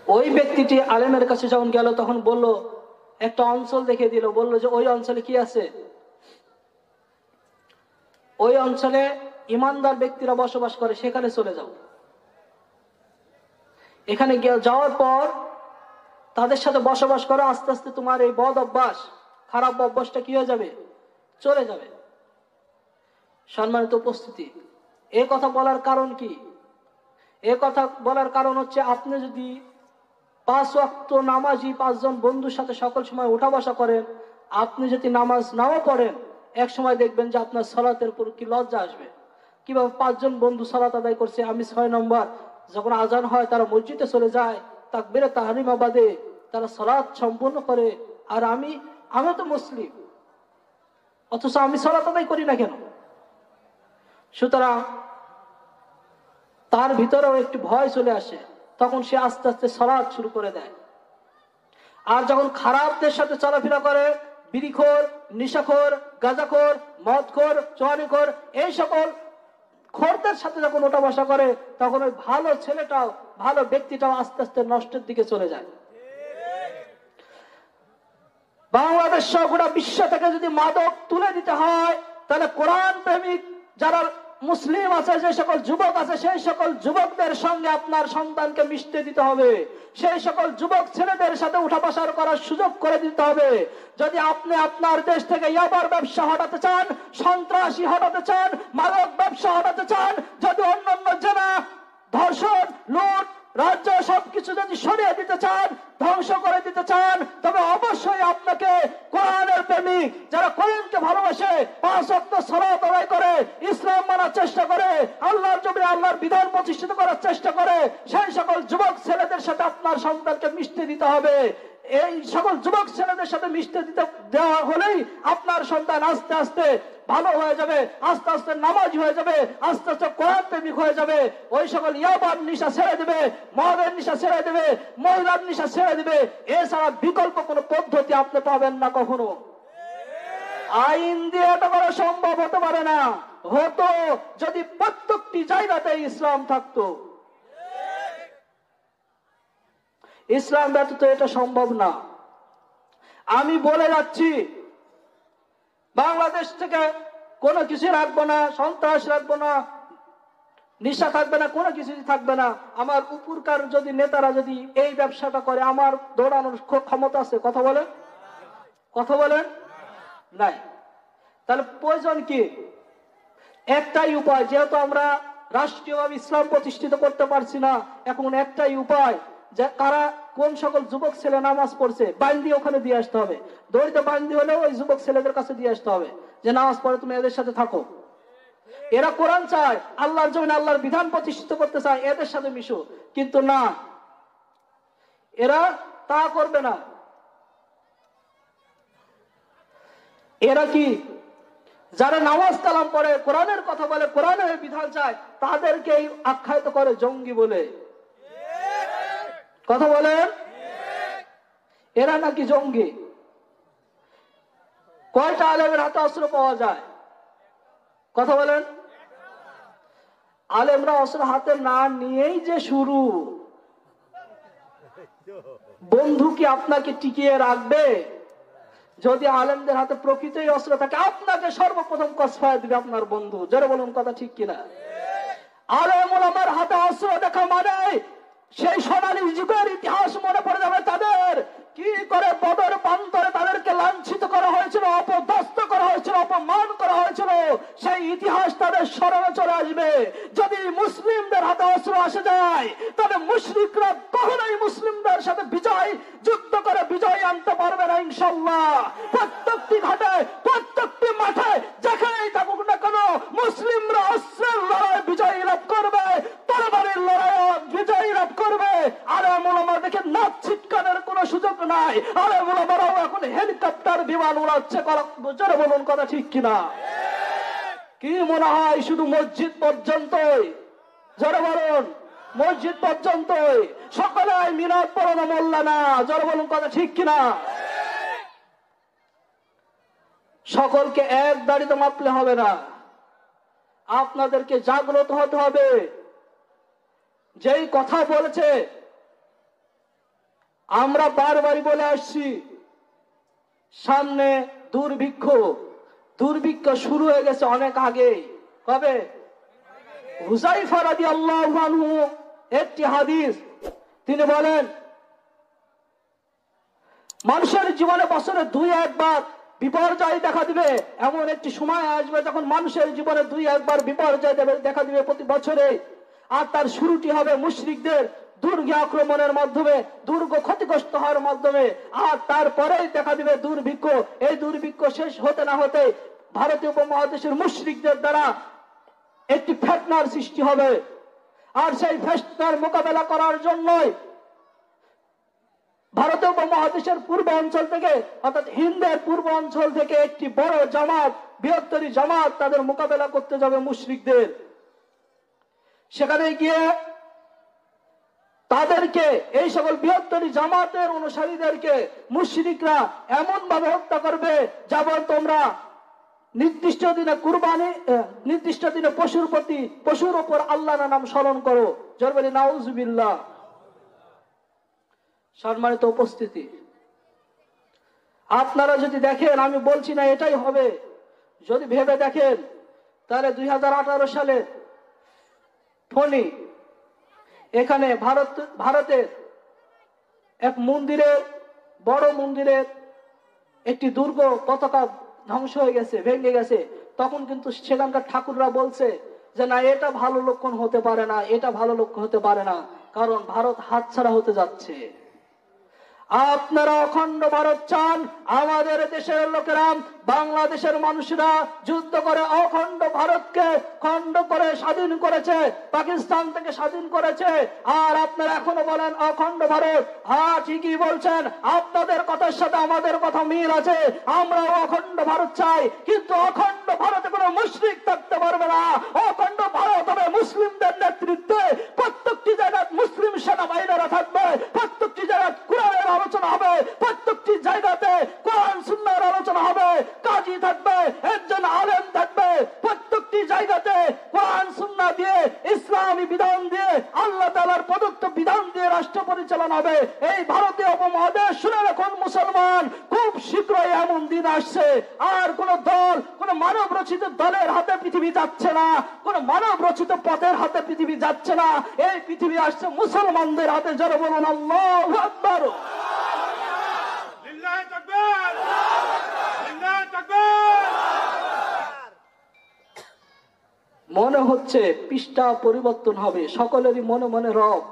ওই ব্যক্তিটি আলেমের কাছে যখন গেল তখন বলল, একটা অঞ্চল দেখে দিল, বলল যে ওই অঞ্চলে কি আছে? ওই অঞ্চলে ইমানদার ব্যক্তিরা বসবাস করে, সেখানে চলে যাও। এখানে যাওয়ার পর তাদের সাথে বসবাস করো, আস্তে আস্তে তোমার এই বদ অভ্যাস, খারাপ অভ্যাসটা কি হয়ে যাবে? চলে যাবে। সম্মানিত উপস্থিতি, এ কথা বলার কারণ কি? এ কথা বলার কারণ হচ্ছে, আপনি যদি 5 ওয়াক্ত নামাজি 5 জন বন্ধুর সাথে সকল সময় উঠা বসা করেন, আপনি যদি নামাজ নাও পড়েন, এক সময় দেখবেন যে আপনার সালাতের উপর কি লজ্জা আসবে। কিভাবে 5 জন বন্ধু সালাত আদায় করছে, আমি 6 নম্বর, যখন আজান হয় তারা মসজিদে চলে যায়, তাকবীরে তাহরিমা বাদে তারা সালাত সম্পূর্ণ করে, আর আমি তো মুসলিম, অথচ আমি সালাত আদায় করি না কেন? সুতরাং তার ভিতরেও একটি ভয় চলে আসে, তখন সে আস্তে আস্তে সালাত শুরু করে দেয়। আর যখন খারাপদের সাথে চলাফেরা করে, বিড়িখোর, নিশাখোর, গাঁজাখোর, মদখোর, চুয়ানিখোর, এই সকল খোরদের সাথে যখন ওঠা বসা করে, তখন ওই ভালো ছেলেটাও, ভালো ব্যক্তিটাও আস্তে আস্তে নষ্টের দিকে চলে যায়। বাংলাদেশ সহ গোটা বিশ্ব থেকে যদি মাদক তুলে দিতে হয়, তাহলে কোরআন প্রেমিক যারা মুসলিম আছে, যে সকল যুবক আছে, সেই সকল যুবকদের সঙ্গে আপনার সন্তানকে মিশতে দিতে হবে। সেই সকল যুবক ছেলেদের সাথে উঠা বসার করার সুযোগ করে দিতে হবে। যদি আপনি আপনার দেশ থেকে ইয়াবার ব্যবসা হটাতে চান, সন্ত্রাসী হটাতে চান, মাদক ব্যবসা হটাতে চান, যদি অন্যান্য জেনা, ধর্ষণ, লুট, রাজ্য সবকিছু যদি সরিয়ে দিতে চান, ধ্বংস করে দিতে চান, তবে অবশ্যই আপনাকে কোরআনের প্রেমিক যারা কোরআনকে ভালোবাসে, 5 ওয়াক্ত সালাত আদায় করে, ইসলাম মানার চেষ্টা করে, আল্লাহর জমিনে আল্লাহর বিধান প্রতিষ্ঠিত করার চেষ্টা করে, সেই সকল যুবক ছেলেদের সাথে আপনার সন্তানকে মিশতে দিতে হবে। এই সকল যুবক ছেলেদের সাথে মিশতে দিতে দেওয়া হলেই আপনার সন্তান আস্তে আস্তে ভালো হয়ে যাবে, আস্তে আস্তে নামাজি হয়ে যাবে, আস্তে আস্তে কোরআন প্রেমিক হয়ে যাবে। ওই সকল ইয়াবার নিশা ছেড়ে দেবে, মদের নিশা ছেড়ে দেবে, মহিলার নিশা ছেড়ে দেবে। এছাড়া বিকল্প কোনো পদ্ধতি আপনি পাবেন না কখনো। আইন দিয়ে এটা করা সম্ভব হতে পারে না। হতো যদি প্রত্যেকটি জায়গাতে ইসলাম থাকতো। ইসলাম ব্যতীত এটা সম্ভব না। আমি বলে যাচ্ছি, বাংলাদেশ থেকে কোনো কিছু রাখবো না, সন্ত্রাস রাখবো না, নিশা থাকবে না, কোনো কিছু থাকবে না। আমার উপরকার যদি নেতারা যদি এই ব্যবসাটা করে, আমার দৌড়ানোর ক্ষমতা আছে? কথা বলেন, কথা বলেন, নাই। তাহলে প্রয়োজন কি? একটাই উপায়, যেহেতু আমরা রাষ্ট্রীয়ভাবে ইসলাম প্রতিষ্ঠিত করতে পারছি না, এখন একটাই উপায়, যে কারা কোন সকল যুবক ছেলে নামাজ পড়ছে, বান্দি ওখানে দিয়ে আসতে হবে। দড়িতে বান্দি হলেও ওই যুবক ছেলেদের কাছে দিয়ে আসতে হবে যে নামাজ পড়ে তুমি এদের সাথে থাকো। এরা কোরআন চায়, আল্লাহর জমিনে আল্লাহর বিধান প্রতিষ্ঠিত করতে চায়, এদের সাথে মিশো। কিন্তু না, এরা তা করবে না। এরা কি, যারা নামাজ কালাম পড়ে, কোরআনের কথা বলে, কোরআনের বিধান চায়, তাদেরকেই আখ্যায়িত করে জঙ্গি বলে। কথা বলেন, এরা নাকি জঙ্গি। কয়টা আলেমের হাতে অস্ত্র পাওয়া যায়? কথা বলেন। আলেমরা অস্ত্র হাতে না নিয়েই যে শুরু। বন্ধু কি আপনাকে টিকিয়ে রাখবে? যদি আলেমদের হাতে প্রকৃতই অস্ত্র থাকে, আপনাকে সর্বপ্রথম কসফায় দিবে আপনার বন্ধু। যারা বলুন কথা ঠিক কিনা? আলেম ওলামার হাতে অস্ত্র দেখা মানে সেই সোনালী যুগের ইতিহাস মনে পড়ে যাবে তাদের। কি করে বদর প্রান্তরে তাদেরকে লাঞ্ছিত করা হয়েছিল, অপদস্থ করা হয়েছিল, অপমান করা হয়েছিল, সেই ইতিহাস তাদের স্মরণে চলে আসবে। যদি মুসলিমদের হাতে অস্ত্র আসে যায়, তবে মুশরিকরা কখনোই মুসলিমদের সাথে বিজয় যুদ্ধ করে বিজয় আনতে পারবে না ইনশাআল্লাহ। প্রত্যেকটি ঘাটে, প্রত্যেকটি মাঠে, যেখানেই থাকুক না কেন, মুসলিমরা অস্ত্রের লড়াই বিজয় লাভ করবে, তরবারির লড়াই বিজয় লাভ করবে। আলেম ওলামা দেখে নাচ ছিটকানোর কোন সুযোগ নাই। আলেম ওলামারাও এখন হেলিকপ্টার বিমান উড়াচ্ছে। যারা বলুন কথা ঠিক কিনা? কি মনে হয় শুধু মসজিদ পর্যন্তই? যারা বলুন মসজিদ পর্যন্তই, সকলে মিলাদ পড়ানো মোল্লা না। যারা বলুন কথা ঠিক কিনা? সকলকে এক দাড়িতে মাপলে হবে না, আপনাদেরকে জাগ্রত হতে হবে। যেই কথা বলেছে আমরা বারবারই বলে আসছি, সামনে দুর্ভিক্ষ শুরু হয়ে গেছে অনেক আগে। কবে? হুযায়ফা রাদিয়াল্লাহু আনহু একটি হাদিস, তিনি বলেন মানুষের জীবনে বছরে 2-1 বার বিপর্যয় দেখা দিবে। এমন একটি সময় আসবে যখন মানুষের জীবনে 2-1 বার বিপর্যয় দেখা দিবে প্রতি বছরে। আর তার শুরুটি হবে মুশরিকদের দুর্গ আক্রমণের মাধ্যমে, দুর্গ ক্ষতিগ্রস্ত হওয়ার মাধ্যমে। আর তারপরেই দেখা দিবে দুর্ভিক্ষ। এই দুর্ভিক্ষ শেষ হতে না হতে ভারতীয় উপমহাদেশের মুশরিকদের দ্বারা একটি ফিতনার সৃষ্টি হবে। আর সেই ফিতনার মোকাবেলা করার জন্যই ভারতীয় উপমহাদেশের পূর্ব অঞ্চল থেকে, অর্থাৎ হিন্দের পূর্ব অঞ্চল থেকে একটি বড় জামাত, বৃহত্তরী জামাত তাদের মোকাবেলা করতে যাবে মুশরিকদের। সেখানে গিয়ে তাদেরকে, এই সকল বৃহত্তরী জামাতের অনুসারীদেরকে মুশরিকরা এমন ভাবে হত্যা করবে, যেমন তোমরা নির্দিষ্ট দিনে কুরবানি, নির্দিষ্ট দিনে পশুর উপর আল্লাহর নাম স্মরণ করো। জোর বলি নাউজুবিল্লাহ। সম্মানিত উপস্থিতি, আপনারা যদি দেখেন, আমি বলছি না এটাই হবে, যদি ভেবে দেখেন তাহলে 2018 সালে ফণী, এখানে ভারতের এক মন্দিরের, বড় মন্দিরের একটি দুর্গ পতাকা ধ্বংস হয়ে গেছে, ভেঙে গেছে। তখন কিন্তু সেখানকার ঠাকুররা বলছে যে না, এটা ভালো লক্ষণ হতে পারে না, এটা ভালো লক্ষণ হতে পারে না, কারণ ভারত হাতছাড়া হতে যাচ্ছে। আপনারা অখণ্ড ভারত চান। আমাদের দেশের লোকেরা, বাংলাদেশের মানুষরা যুদ্ধ করে অখণ্ড ভারতকে খণ্ড করে স্বাধীন করেছে, পাকিস্তান থেকে স্বাধীন করেছে। আর আপনারা এখনো বলেন অখণ্ড ভারত। হ্যাঁ, ঠিকই বলছেন, আপনাদের কথার সাথে আমাদের কথা মিল আছে। আমরাও অখণ্ড ভারত চাই, কিন্তু অখণ্ড ভারতে কোনো মুশরিক থাকতে পারবে না। অখণ্ড ভারত হবে মুসলিমদের নেতৃত্বে। প্রত্যেকটি জায়গায় মুসলিম সেনাবাহিনীরা থাকবে, প্রত্যেকটি জায়গায় কোরআনের আলোচনা হবে, প্রত্যেকটি জায়গাতে কোরআন সুন্নাহর আলোচনা হবে, কাজী থাকবে, একজন আলেম থাকবে, প্রত্যেকটি জায়গাতে কোরআন সুন্নাহ দিয়ে, ইসলামী বিধান দিয়ে, আল্লাহ তাআলার প্রদত্ত বিধান দিয়ে রাষ্ট্র পরিচালনা হবে। এই ভারতীয় উপমহাদেশ, শুনে রাখুন মুসলমান, খুব শীঘ্রই এমন দিন আসছে, আর কোন দল, কোন মানব রচিত দলের হাতে পৃথিবী যাচ্ছে না, কোন মানব রচিত পথের হাতে পৃথিবী যাচ্ছে না। এই পৃথিবী আসছে মুসলমানদের হাতে। যারা বলুন আল্লাহু আকবার। মনে হচ্ছে পৃষ্ঠা পরিবর্তন হবে, সকলেরই মনে মনে রব।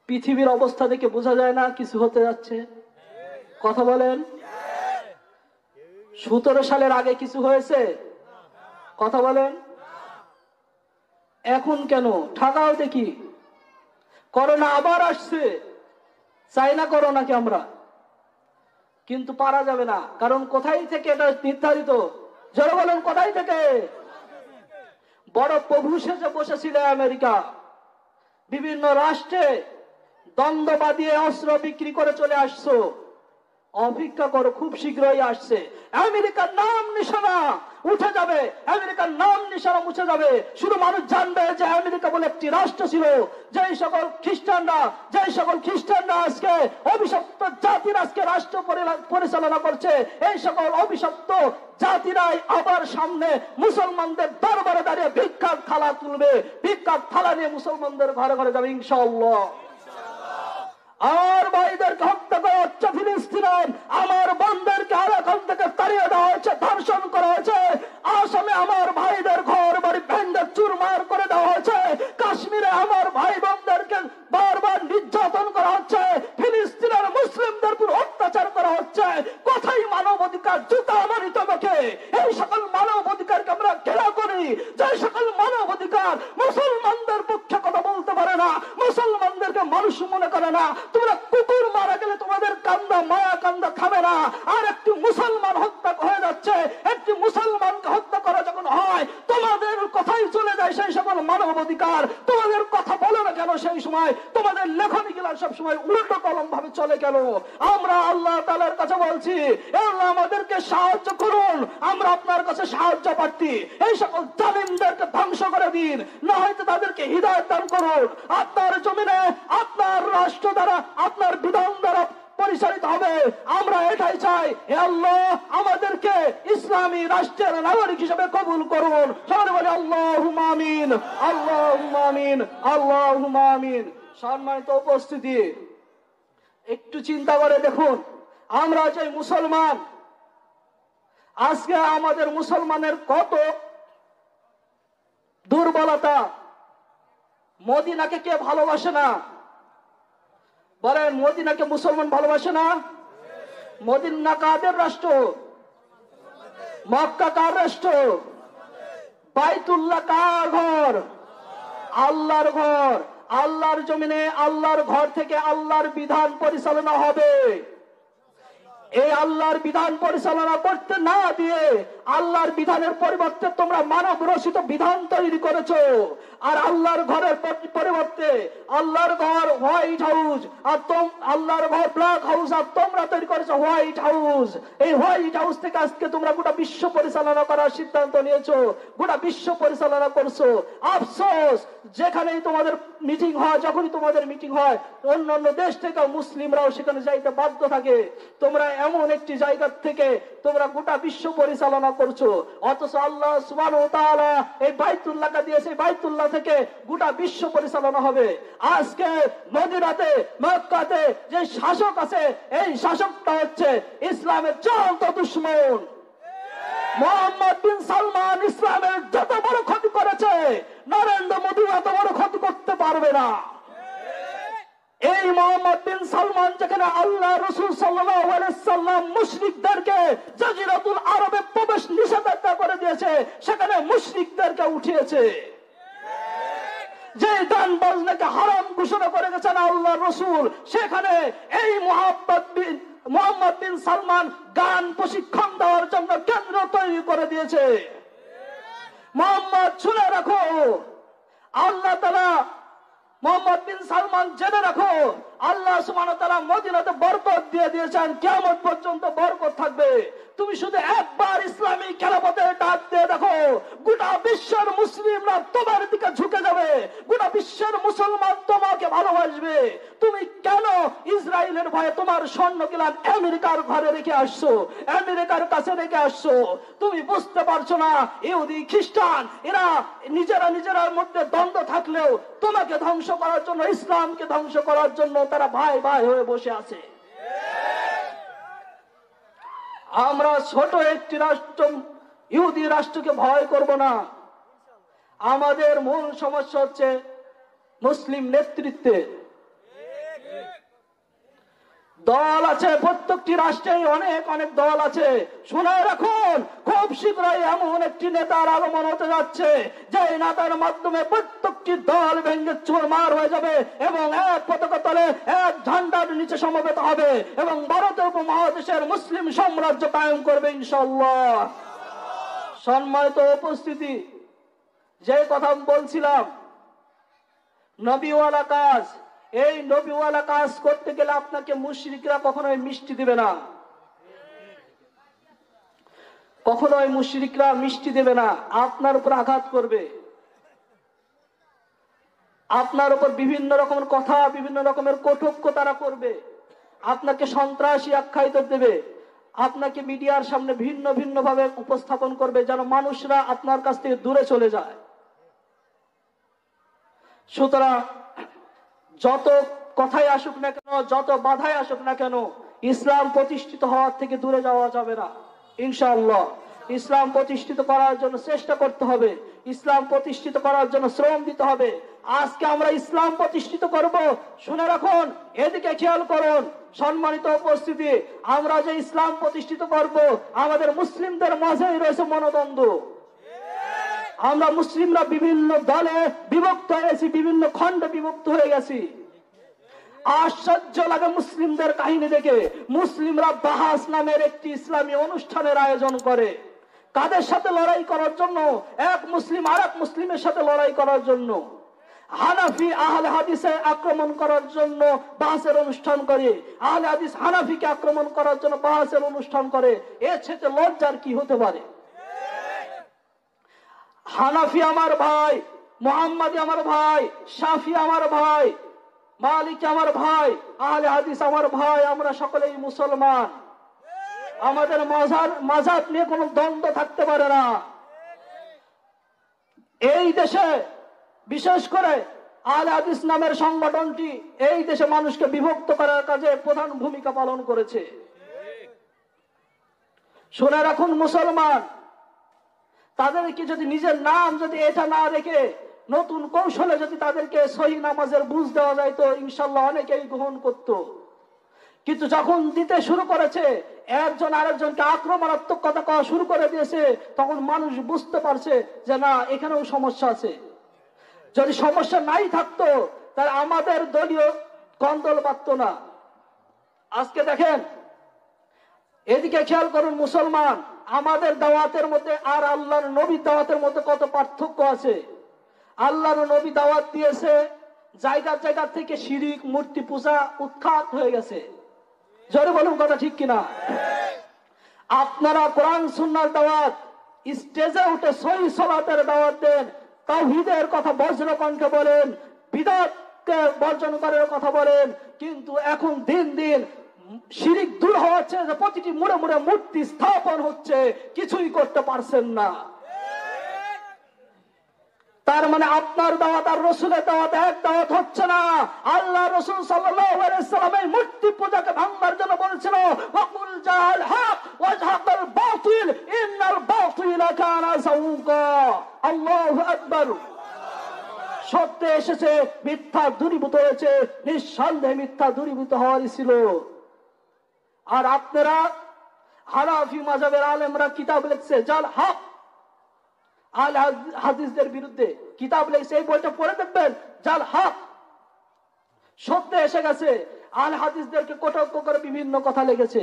পৃথিবীর অবস্থা দেখে বোঝা যায় না কিছু হতে যাচ্ছে? কথা বলেন। 17 সালের আগে কিছু হয়েছে? কথা বলেন। এখন কেন? ঠাকাও দেখি। করোনা আবার আসছে, চাই না করোনাকে আমরা, কিন্তু পারা যাবে না। কারণ কোথায় থেকে এটা নির্ধারিত? যারা বলেন কোথায় থেকে? বড় প্রভু সেজে বসেছিল আমেরিকা, বিভিন্ন রাষ্ট্রে দ্বন্দ্ব বাঁধিয়ে অস্ত্র বিক্রি করে চলে আসছো। অপেক্ষা করো, খুব শীঘ্রই আসছে। আমেরিকার নাম নিশানা উঠে যাবে, আমেরিকার নাম নিশানা মুছে যাবে। শুধু মানুষ জানবে যে আমেরিকা বলে একটি রাষ্ট্র ছিল। যেই সকল খ্রিস্টানরা আজকে অভিশপ্ত জাতির আজকে রাষ্ট্র পরিচালনা করছে, এই সকল অভিশপ্ত জাতিরাই আবার সামনে মুসলমানদের দরবারে দাঁড়িয়ে ভিক্ষার থালা তুলবে, ভিক্ষার থালা নিয়ে মুসলমানদের ঘরে ঘরে যাবে ইনশাআল্লাহ। আমার ভাইদেরকে হত্যা করা হচ্ছে ফিলিস্তিনে, আমার বোনদেরকে আরাকান থেকে তাড়িয়ে দেওয়া হয়েছে, ধর্ষণ করা হয়েছে। আসামে আমার ভাইদের ঘর বাড়ি ভেঙে চুরমার করে দেওয়া হয়েছে। কাশ্মীরে আমার ভাই বোনদেরকে বারবার নির্যাতন করা হচ্ছে। ফিলিস্তিনের মুসলিমদের উপর অত্যাচার করা হচ্ছে। কোথায় মানব অধিকার? জুতা মারি তোমাকে। এই সকল মানব অধিকারকে আমরা ঘেরা করি, যে সকল মানব অধিকার মুসলমানদের পক্ষে কথা বলতে পারে না, মুসলমানদেরকে মানুষ মনে করে না। তোমরা কুকুর মারা গেলে তোমাদের কান্দা মায়া কান্দা খাবে না। আর একটি মুসলমান হত্যা হয়ে যাচ্ছে, একটি মুসলমানকে হত্যা করা যখন হয়, তোমাদের কথাই চলে যায় সেই সকল মানব অধিকার। তোমাদের কথা বলে না কেন সেই সময়? তোমাদের লেখনী গেলার সব সময় উল্টো কলম ভাবে চলে গেল। আমরা আল্লাহ তাআলার কাছে বলছি, আল্লাহ আমাদেরকে সাহায্য করুন, আমরা আপনার কাছে সাহায্য প্রার্থী। এই সকল জালিমদেরকে ধ্বংস করে দিন, না হয়তো তাদেরকে হিদায়াত দান করুন। আপনার জমিনে, আপনার রাষ্ট্র দ্বারা, আপনার বিধান দ্বারা পরিচালিত হবে। আমরা এটাই চাই। হে আল্লাহ, আমাদেরকে ইসলামী রাষ্ট্রের নাগরিক হিসেবে কবুল করুন। সবাই বলে আল্লাহুম্মা আমিন, আল্লাহুম্মা আমিন, আল্লাহুম্মা আমিন। সম্মানিত উপস্থিতি, একটু চিন্তা করে দেখুন, আমরা যে মুসলমান, আজকে আমাদের মুসলমানের কত দুর্বলতা। মদিনাকে কে ভালোবাসে না? বলেন, মদিনাকে মুসলমান ভালোবাসে না? মদিনা কাদের রাষ্ট্র? মক্কা কার রাষ্ট্র? বাইতুল্লাহ কার ঘর? আল্লাহর ঘর। আল্লাহর জমিনে আল্লাহর ঘর থেকে আল্লাহর বিধান পরিচালনা হবে। এই আল্লাহর বিধান পরিচালনা করতে না দিয়ে আল্লাহর বিধানের পরিবর্তে তোমরা মানব রচিত বিধান তৈরি করেছো। আর আল্লাহর ঘরের পরিবর্তে আল্লাহর ঘর হোয়াইট হাউস, আর আল্লাহর ঘর ব্ল্যাক হাউস, আর তোমরা তৈরি করেছো হোয়াইট হাউস। এই হোয়াইট হাউস থেকে আজকে তোমরা গোটা বিশ্ব পরিচালনা করার সিদ্ধান্ত নিয়েছো, গোটা বিশ্ব পরিচালনা করছো। আফসোস, যেখানেই তোমাদের মিটিং হয়, যখনই তোমাদের মিটিং হয়, অন্য অন্য দেশ থেকে মুসলিমরাও সেখানে যাইতে বাধ্য থাকে। তোমরা এমন একটি জায়গা থেকে তোমরা গোটা বিশ্ব পরিচালনা করছো, অথচ আল্লাহ সুবহানাহু ওয়া তাআলা এই বাইতুল্লাহকে দিয়েছে। বাইতুল্লাহ থেকে গোটা বিশ্ব পরিচালনা হবে। আজকে মদিনাতে, মক্কাতে যে শাসক আছে, এই শাসকটা হচ্ছে ইসলামের জ্বলন্ত দুশমন। মোহাম্মদ বিন সালমান ইসলামের যত বড় ক্ষতি করেছে, নরেন্দ্র মোদী এত বড় ক্ষতি করতে পারবে না। এই মোহাম্মদ বিন সালমান যেখানে আল্লাহ রাসূল সাল্লাল্লাহু আলাইহি সাল্লাম মুশরিকদেরকে জাজিরাতুল আরবে প্রবেশ নিষেধাজ্ঞা করে দিয়েছে, সেখানে মুশরিকদেরকে উঠিয়েছে। যে গান বাজনাকে হারাম ঘোষণা করে গেছেন আল্লাহ রাসূল, সেখানে এই মোহাম্মদ বিন সালমান গান প্রশিক্ষণ দেওয়ার জন্য কেন্দ্র তৈরি করে দিয়েছে। মোহাম্মদ, শুনে রাখো, আল্লাহ তাআলা মোহাম্মদ বিন সালমান, জেনে রাখো, আল্লাহ সুবহানাহু ওয়া তাআলা মদিনাতে বরকত দিয়ে দিয়েছেন, কিয়ামত পর্যন্ত বরকত থাকবে। তুমি শুধু একবার ইসলামী খেলাফতের ডাক দিয়ে দেখো, গোটা বিশ্বের মুসলিমরা তোমার দিকে ঝুঁকে যাবে, গোটা বিশ্বের মুসলমান তোমাকে ভালোবাসবে। তুমি কেন ইসরায়েলের ভয়ে তোমার স্বর্ণ কিলান আমেরিকার ঘরে রেখে আসছো, আমেরিকার কাছে রেখে আসছো? তুমি বুঝতে পারছো না, ইহুদি খ্রিস্টান এরা নিজেরার মধ্যে দ্বন্দ্ব থাকলেও তোমাকে ধ্বংস করার জন্য, ইসলামকে ধ্বংস করার জন্য তারা ভাই ভাই হয়ে বসে আছে। আমরা ছোট একটি রাষ্ট্র, ইহুদি রাষ্ট্রকে ভয় করব না। আমাদের মূল সমস্যা হচ্ছে মুসলিম নেতৃত্বে। দল আছে, প্রত্যেকটি রাষ্ট্রে অনেক অনেক দল আছে। শুনে রাখুন, খুব শীঘ্রই এমন একটি নেতার আগমন হতে যাচ্ছে, যে নেতার মাধ্যমে প্রত্যেকটি দল ভেঙে চুরমার হয়ে যাবে এবং এক পতাকা তলে, এক ঝান্ডার নিচে সমবেত হবে এবং ভারতীয় উপমহাদেশের মুসলিম সাম্রাজ্য কায়েম করবে ইনশাআল্লাহ। সম্মানিত উপস্থিতি, যে কথা বলছিলাম, নবীওয়ালা কাজ, এই নবীওয়ালা কাজ করতে গেলে আপনাকে মুশরিকরা কখনোই মিষ্টি দিবে না, কখনোই মুশরিকরা মিষ্টি দেবে না। আপনার উপর আঘাত করবে, আপনার উপর বিভিন্ন রকমের কথা, বিভিন্ন রকমের কটূক্তি তারা করবে, আপনাকে সন্ত্রাসী আখ্যায়িত দেবে, আপনাকে মিডিয়ার সামনে ভিন্ন ভিন্ন ভাবে উপস্থাপন করবে, যেন মানুষরা আপনার কাছ থেকে দূরে চলে যায়। সুতরাং যত কথাই আসুক না কেন, যত বাধাই আসুক না কেন, ইসলাম প্রতিষ্ঠিত হওয়ার থেকে দূরে যাওয়া যাবে না ইনশাআল্লাহ। ইসলাম প্রতিষ্ঠিত করার জন্য চেষ্টা করতে হবে, ইসলাম প্রতিষ্ঠিত করার জন্য শ্রম দিতে হবে। আজকে আমরা ইসলাম প্রতিষ্ঠিত করব, শুনে রাখুন, এদিকে খেয়াল করুন। সম্মানিত উপস্থিতি, আমরা যে ইসলাম প্রতিষ্ঠিত করব, আমাদের মুসলিমদের মাঝেই রয়েছে মনোদ্বন্দ্ব। আমরা মুসলিমরা বিভিন্ন দলে বিভক্ত হয়েছি, বিভিন্ন খণ্ডে বিভক্ত হয়ে গেছি। আশ্চর্য লাগে মুসলিমদের কাহিনী দেখে। মুসলিমরা বাহাস নামের একটি ইসলামী অনুষ্ঠানের আয়োজন করে, কাদের সাথে লড়াই করার জন্য? এক মুসলিম আর এক মুসলিমের সাথে লড়াই করার জন্য। হানাফি আহলে হাদিসে আক্রমণ করার জন্য বাহাসের অনুষ্ঠান করে, আহলে হাদিস হানাফিকে আক্রমণ করার জন্য বাহাসের অনুষ্ঠান করে। এর চেয়ে লজ্জার কি হতে পারে? হানাফি আমার ভাই, মুহাম্মাদি আমার ভাই, শাফি আমার ভাই, মালিক আমার ভাই, আহলে হাদিস আমার ভাই, আমরা সকলেই মুসলমান। আমাদের মাযহাব নিয়ে কোনো দ্বন্দ্ব থাকতে পারে না। এই দেশে বিশেষ করে আহলে হাদিস নামের সংগঠনটি এই দেশে মানুষকে বিভক্ত করার কাজে প্রধান ভূমিকা পালন করেছে। শুনে রাখুন মুসলমান, তাদেরকে যদি নিজের নাম যদি এটা না রেখে নতুন কৌশলে যদি তাদেরকে সহি নামাজের বুঝ দেওয়া যায় তো ইনশাল্লাহ অনেকেই গ্রহণ করত। কিন্তু যখন দিতে শুরু করেছে, একজন আরেকজনকে আক্রমণাত্মক কথা কওয়া শুরু করে দিয়েছে, তখন মানুষ বুঝতে পারছে যে না, এখানেও সমস্যা আছে। যদি সমস্যা নাই থাকতো তাহলে আমাদের দলীয় কন্দল বাঁধত না। আজকে দেখেন, এদিকে খেয়াল করুন মুসলমান, আমাদের দাওয়াতের মধ্যে আর আল্লাহর নবীর দাওয়াতের মধ্যে কত পার্থক্য আছে। আল্লাহর নবী দাওয়াত দিয়েছে, জায়গা জায়গা থেকে শিরিক মূর্তি পূজা উৎখাত হয়ে গেছে। জোরে বলুন কথা ঠিক কিনা? আপনারা কোরআন সুন্নাহর দাওয়াত, স্টেজে উঠে সহি সালাতের দাওয়াত দেন, তাওহীদের কথা বজ্র কণ্ঠে বলেন, বিদআতকে বর্জন করার কথা বলেন, কিন্তু এখন দিন দিন শিরিক দূর হচ্ছে, যে প্রতিটি মুড়ে মুড়ে মূর্তি স্থাপন হচ্ছে, কিছুই করতে পারছেন না। তার মানে আপনার দাওয়াত আর রাসূলের দাওয়াত এক দাওয়াত হচ্ছে না। আল্লাহ রাসূল সাল্লাল্লাহু আলাইহি ওয়াসাল্লাম এই মূর্তি পূজাকে ভাঙবার জন্য বলেছিল, ওয়াকুল জাল হক ওয়াজহাকাল বাতিল ইন্নাল বাতিলা কানা যাউকা। আল্লাহু আকবার। সত্য এসেছে, মিথ্যা দূরীভূত হয়েছে, নিঃসন্দেহে মিথ্যা দূরীভূত হওয়ারই ছিল। আর আপনারা হানাফি মাযহাবের আলেমরা কিতাব লিখছে, জাল হক আহলে হাদিসদের বিরুদ্ধে কিতাব লিখছে, এই বইটা পড়ে দেখবেন। জাল হক, সত্য এসে গেছে, আহলে হাদিসদেরকে কটাক্ষ করে বিভিন্ন কথা লিখেছে।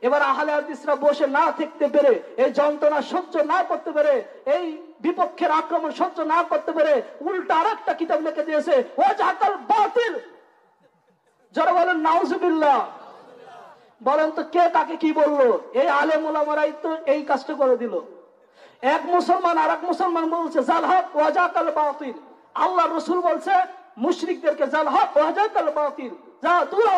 এবার আহলে হাদিসরা বসে না থাকতে পেরে, এই যন্ত্রণা সহ্য না করতে পেরে, এই বিপক্ষের আক্রমণ সহ্য না করতে পেরে উল্টা আরেকটা কিতাব লিখে দিয়েছে, ওয়াজহাকাল বাতিল। যারা বলেন নাউজুবিল্লাহ। বলেন তো কে কাকে কি বললো? এই আলেম ওলামারাই তো এই কাজটা করে দিল। এক মুসলমান আর এক মুসলমান বলছে জাল হক ওয়াজহাকাল বাতিল। আল্লাহ রাসূল বলছে মুশরিকদেরকে জাল হক ওয়াজহাকাল বাতিল, যা দূর হ,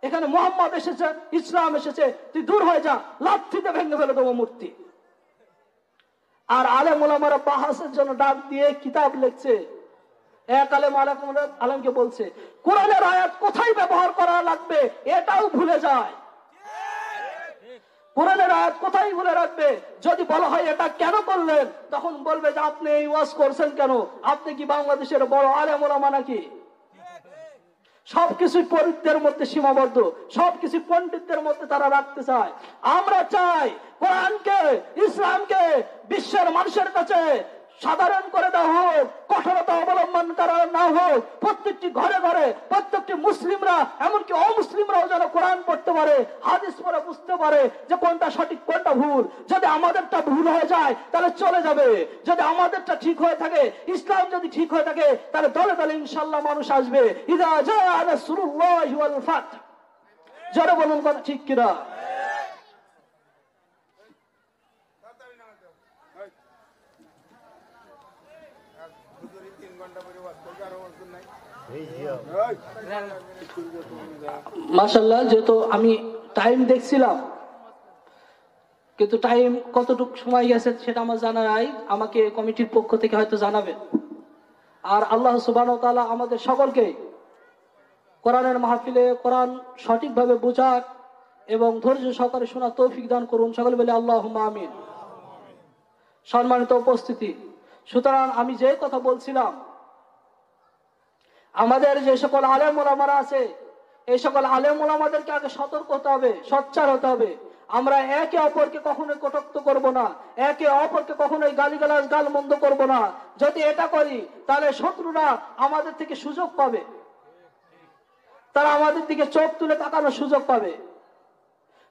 এখানে মুহাম্মদ এসেছে, ইসলাম এসেছে, তুই দূর হয়ে যা, লাঠিতে ভেঙে ফেলে দেবো মূর্তি। আর আলেম ওলামারা বাহাসের জন্য ডাক দিয়ে কিতাব লিখছে। এক আলেম আলেমকে বলছে কোরআনের আয়াত কোথায় ব্যবহার করা লাগবে এটাও ভুলে যায়। কোরআনের আয়াত কোথায় ভুলে রাখবে। যদি বলা হয় এটা কেন করলেন, তখন বলবে যে আপনি এই ওয়াজ করছেন কেন? আপনি কি বাংলাদেশের বড় আলেম ওলামা নাকি? সবকিছু পণ্ডিতদের মধ্যে সীমাবদ্ধ, সবকিছু পণ্ডিতদের মধ্যে তারা রাখতে চায়। আমরা চাই কোরআনকে, ইসলামকে বিশ্বের মানুষের কাছে সাধারণ করে দেওয়া হোক, কঠোরতা অবলম্বন করা না হোক। প্রত্যেকটি ঘরে ঘরে প্রত্যেকটি মুসলিমরা, এমনকি অমুসলিমরাও যেন কোরআন পড়তে পারে, হাদিস পড়ে বুঝতে পারে যে কোনটা সঠিক কোনটা ভুল। যদি আমাদেরটা ভুল হয়ে যায় তাহলে চলে যাবে, যদি আমাদেরটা ঠিক হয়ে থাকে, ইসলাম যদি ঠিক হয়ে থাকে, তাহলে দলে দলে ইনশাআল্লাহ মানুষ আসবে। ইযা জাআ নাসরুল্লাহি ওয়াল ফাত। যারা বলুন কথা ঠিক কিনা? মাশাআল্লাহ, যেহেতু আমি টাইম দেখছিলাম, কিন্তু টাইম কতটুকু সময় গেছে সেটা আমার জানা নাই, আমাকে কমিটির পক্ষ থেকে হয়তো জানাবেন। আর আল্লাহ সুবহানাহু ওয়া তাআলা আমাদের সকলকে কোরআনের মাহফিলে কোরআন সঠিকভাবে বোঝার এবং ধৈর্য সহকারে শোনার তৌফিক দান করুন। সকলে বলে আল্লাহুম্মা আমিন। সম্মানিত উপস্থিতি, সুতরাং আমি যে কথা বলছিলাম, আমাদের যে সকল আলেম ওলামারা আছে, এই সকল আলেম ওলামাদেরকে আগে সতর্ক হতে হবে, সোচ্চার হতে হবে। আমরা একে অপরকে কখনোই কটাক্ষ করব না, একে অপরকে কখনোই গালিগালাজ গালমন্দ করব না। যদি এটা করি তাহলে শত্রুরা আমাদের থেকে সুযোগ পাবে, তারা আমাদের দিকে চোখ তুলে তাকানোর সুযোগ পাবে।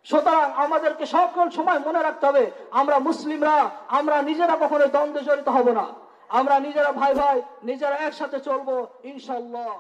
সুতরাং আমাদেরকে সকল সময় মনে রাখতে হবে, আমরা মুসলিমরা, আমরা নিজেরা কখনোই দ্বন্দ্বে জড়িত হব না। আমরা নিজেরা ভাই ভাই, নিজেরা একসাথে চলবো ইনশাআল্লাহ।